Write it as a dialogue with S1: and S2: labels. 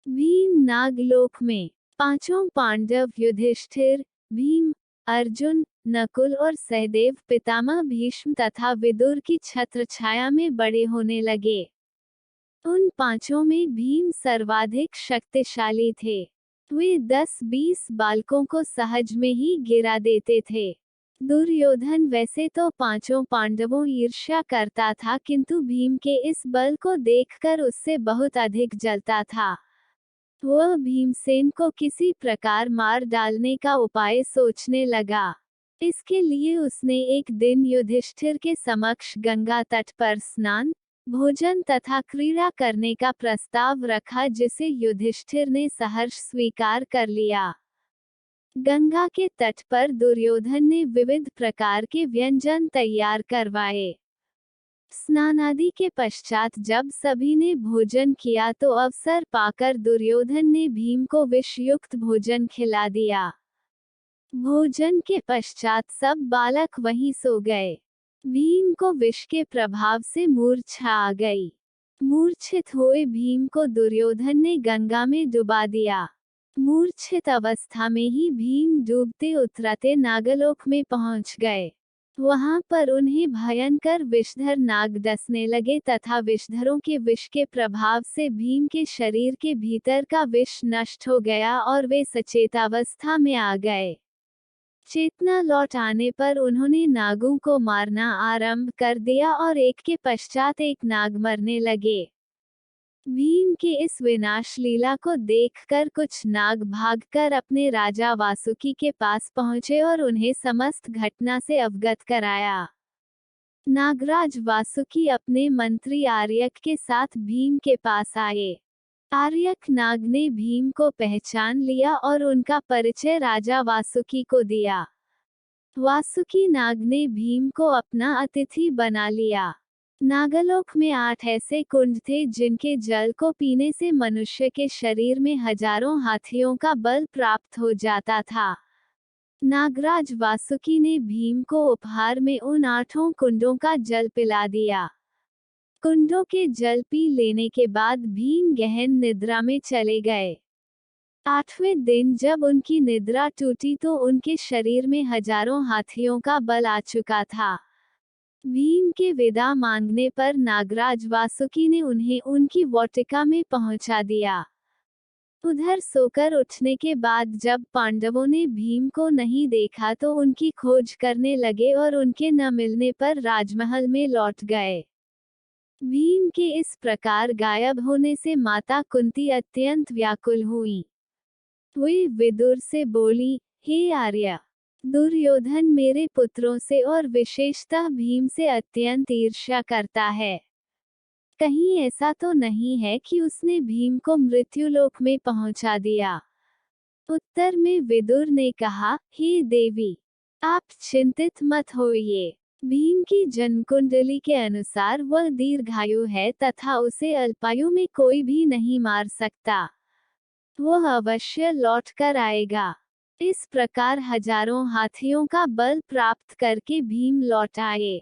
S1: भीम नागलोक में पांचों पांडव युधिष्ठिर, भीम, अर्जुन, नकुल और सहदेव पितामह भीष्म तथा विदुर की छत्रछाया में बड़े होने लगे। उन पांचों में भीम सर्वाधिक शक्तिशाली थे। वे 10-20 बालकों को सहज में ही गिरा देते थे। दुर्योधन वैसे तो पांचों पांडवों ईर्ष्या करता था, किंतु भीम के इस बल को देखकर उससे बहुत अधिक जलता था। वह भीमसेन को किसी प्रकार मार डालने का उपाय सोचने लगा। इसके लिए उसने एक दिन युधिष्ठिर के समक्ष गंगा तट पर स्नान, भोजन तथा क्रीड़ा करने का प्रस्ताव रखा, जिसे युधिष्ठिर ने सहर्ष स्वीकार कर लिया। गंगा के तट पर दुर्योधन ने विविध प्रकार के व्यंजन तैयार करवाए। स्नानादि के पश्चात जब सभी ने भोजन किया तो अवसर पाकर दुर्योधन ने भीम को विषयुक्त भोजन खिला दिया। भोजन के पश्चात सब बालक वहीं सो गए। भीम को विष के प्रभाव से मूर्छा आ गई। मूर्छित हुए भीम को दुर्योधन ने गंगा में डुबा दिया। मूर्छित अवस्था में ही भीम डूबते उतरते नागलोक में पहुंच गए। वहां पर उन्हें भयंकर विषधर नाग डसने लगे तथा विषधरों के विष के प्रभाव से भीम के शरीर के भीतर का विष नष्ट हो गया और वे सचेतावस्था में आ गए। चेतना लौट आने पर उन्होंने नागों को मारना आरंभ कर दिया और एक के पश्चात एक नाग मरने लगे। भीम के इस विनाश लीला को देखकर कुछ नाग भागकर अपने राजा वासुकी के पास पहुंचे और उन्हें समस्त घटना से अवगत कराया। नागराज वासुकी अपने मंत्री आर्यक के साथ भीम के पास आए। आर्यक नाग ने भीम को पहचान लिया और उनका परिचय राजा वासुकी को दिया। वासुकी नाग ने भीम को अपना अतिथि बना लिया। नागलोक में 8 ऐसे कुंड थे जिनके जल को पीने से मनुष्य के शरीर में हजारों हाथियों का बल प्राप्त हो जाता था। नागराज वासुकी ने भीम को उपहार में उन 8 कुंडों का जल पिला दिया। कुंडों के जल पी लेने के बाद भीम गहन निद्रा में चले गए। 8वें दिन जब उनकी निद्रा टूटी तो उनके शरीर में हजारों हाथियों का बल आ चुका था। भीम के विदा मांगने पर नागराज वासुकी ने उन्हें उनकी वाटिका में पहुंचा दिया। उधर सोकर उठने के बाद जब पांडवों ने भीम को नहीं देखा तो उनकी खोज करने लगे और उनके न मिलने पर राजमहल में लौट गए। भीम के इस प्रकार गायब होने से माता कुंती अत्यंत व्याकुल हुई। वे विदुर से बोली, हे आर्य, दुर्योधन मेरे पुत्रों से और विशेषतः भीम से अत्यंत ईर्ष्या करता है। कहीं ऐसा तो नहीं है कि उसने भीम को मृत्युलोक में पहुंचा दिया? उत्तर में विदुर ने कहा, हे देवी, आप चिंतित मत होइए। भीम की जन्मकुंडली के अनुसार वह दीर्घायु है तथा उसे अल्पायु में कोई भी नहीं मार सकता। वह अवश्य लौट कर आएगा। इस प्रकार हजारों हाथियों का बल प्राप्त करके भीम लौट आए।